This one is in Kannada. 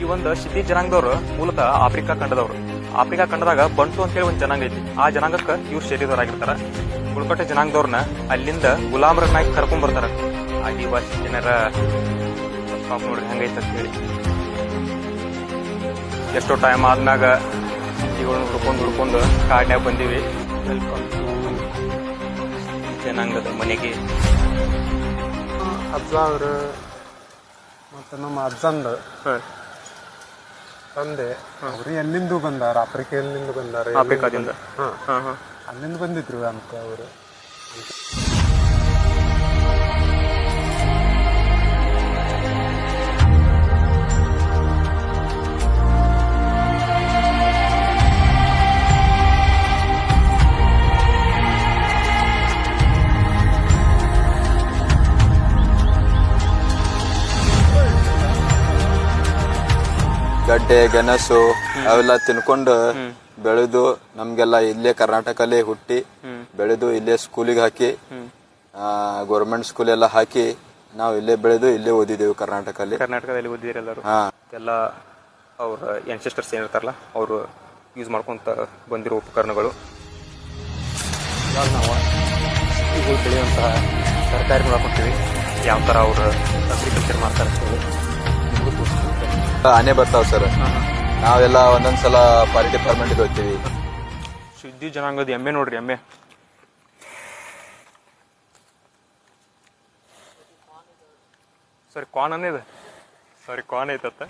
ಈ ಒಂದು ಸಿದ್ಧಿ ಜನಾಂಗದವ್ರು ಮೂಲತಃ ಆಫ್ರಿಕಾ ಖಂಡದವ್ರು. ಆಫ್ರಿಕಾ ಖಂಡದಾಗ ಬಂಟು ಅಂತೇಳಿ ಒಂದು ಜನಾಂಗ ಐತಿ. ಆ ಜನಾಂಗಕ್ಕೆ ಇವ್ರು ಸೇರಿದವರಾಗಿರ್ತಾರ. ಬುಡಕಟ್ಟು ಜನಾಂಗದವ್ರನ್ನ ಅಲ್ಲಿಂದ ಗುಲಾಮರನ್ನಾಗಿ ಕರ್ಕೊಂಡ್ ಬರ್ತಾರ. ಆದಿವಾಸಿ ಜನರ ಪಾಪ ನೋಡ್ರಿ ಹೆಂಗೈತೆ ಅಂತ ಹೇಳಿ. ಎಷ್ಟೋ ಟೈಮ್ ಆದ್ಮ್ಯಾಗ ಇವುಗಳನ್ನ ಹುಡ್ಕೊಂಡು ಕಾಡ್ನ್ಯಾಗ ಬಂದೀವಿ. ವೆಲ್ಕಮ್ ಟು ಜನಾಂಗದ ಮನೆಗೆ. ಅಜ್ಜ ಅವರು ಮತ್ತು ನಮ್ಮ ಅಜ್ಜಂದು ತಂದೆ ಅವರು ಎಲ್ಲಿಂದ ಬಂದಾರ, ಆಫ್ರಿಕೆಯಲ್ಲಿಂದ ಬಂದಾರ, ಆಫ್ರಿಕಾದಿಂದ. ಅಲ್ಲಿಂದ ಬಂದಿದ್ರು ಅಂತ ಅವರು. ಗಡ್ಡೆ ಗೆಣಸು ಅವೆಲ್ಲ ತಿನ್ಕೊಂಡು ಬೆಳೆದು ನಮ್ಗೆಲ್ಲ ಇಲ್ಲೇ ಕರ್ನಾಟಕಲ್ಲೇ ಹುಟ್ಟಿ ಬೆಳೆದು ಇಲ್ಲೇ ಸ್ಕೂಲಿಗೆ ಹಾಕಿ ಗೌರ್ಮೆಂಟ್ ಸ್ಕೂಲ್ ಎಲ್ಲ ಹಾಕಿ ನಾವು ಇಲ್ಲೇ ಬೆಳೆದು ಇಲ್ಲೇ ಓದಿದ್ದೇವೆ ಕರ್ನಾಟಕದಲ್ಲಿ ಓದಿದಿರಿ ಎಲ್ಲರೂ. ಎಲ್ಲ ಅವ್ರ ಎನ್ಸೆಸ್ಟರ್ಸ್ ಏನಿರ್ತಾರಲ್ಲ ಅವರು ಯೂಸ್ ಮಾಡ್ಕೊಂತ ಬಂದಿರೋ ಉಪಕರಣಗಳು. ಇವಾಗ ನಾವು ಇವುಗಳು ಬೆಳೆಯುವಂತಹ ತರಕಾರಿ ನೋಡಕೊಂತೀವಿ, ಯಾವ ಥರ ಅವರು ಅಗ್ರಿಕಲ್ಚರ್ ಮಾಡ್ತಾರೆ ಅಂತ ಹೇಳಿ. ಆನೆ ಬರ್ತಾವ ಸರ್. ನಾವೆಲ್ಲ ಒಂದೊಂದ್ಸಲ ಫಾರೆಸ್ಟ್ ಡಿಪಾರ್ಟ್ಮೆಂಟ್ ಹೋಗ್ತೀವಿ. ಸಿದ್ಧಿ ಜನಾಂಗದ ಎಮ್ಮೆ ನೋಡ್ರಿ, ಎಮ್ಮೆ. ಸರಿ ಕ್ವಾನ್ ಅನ್ನಿದೆ, ಸರಿ ಕ್ವಾನ್ ಐತತ್ತ.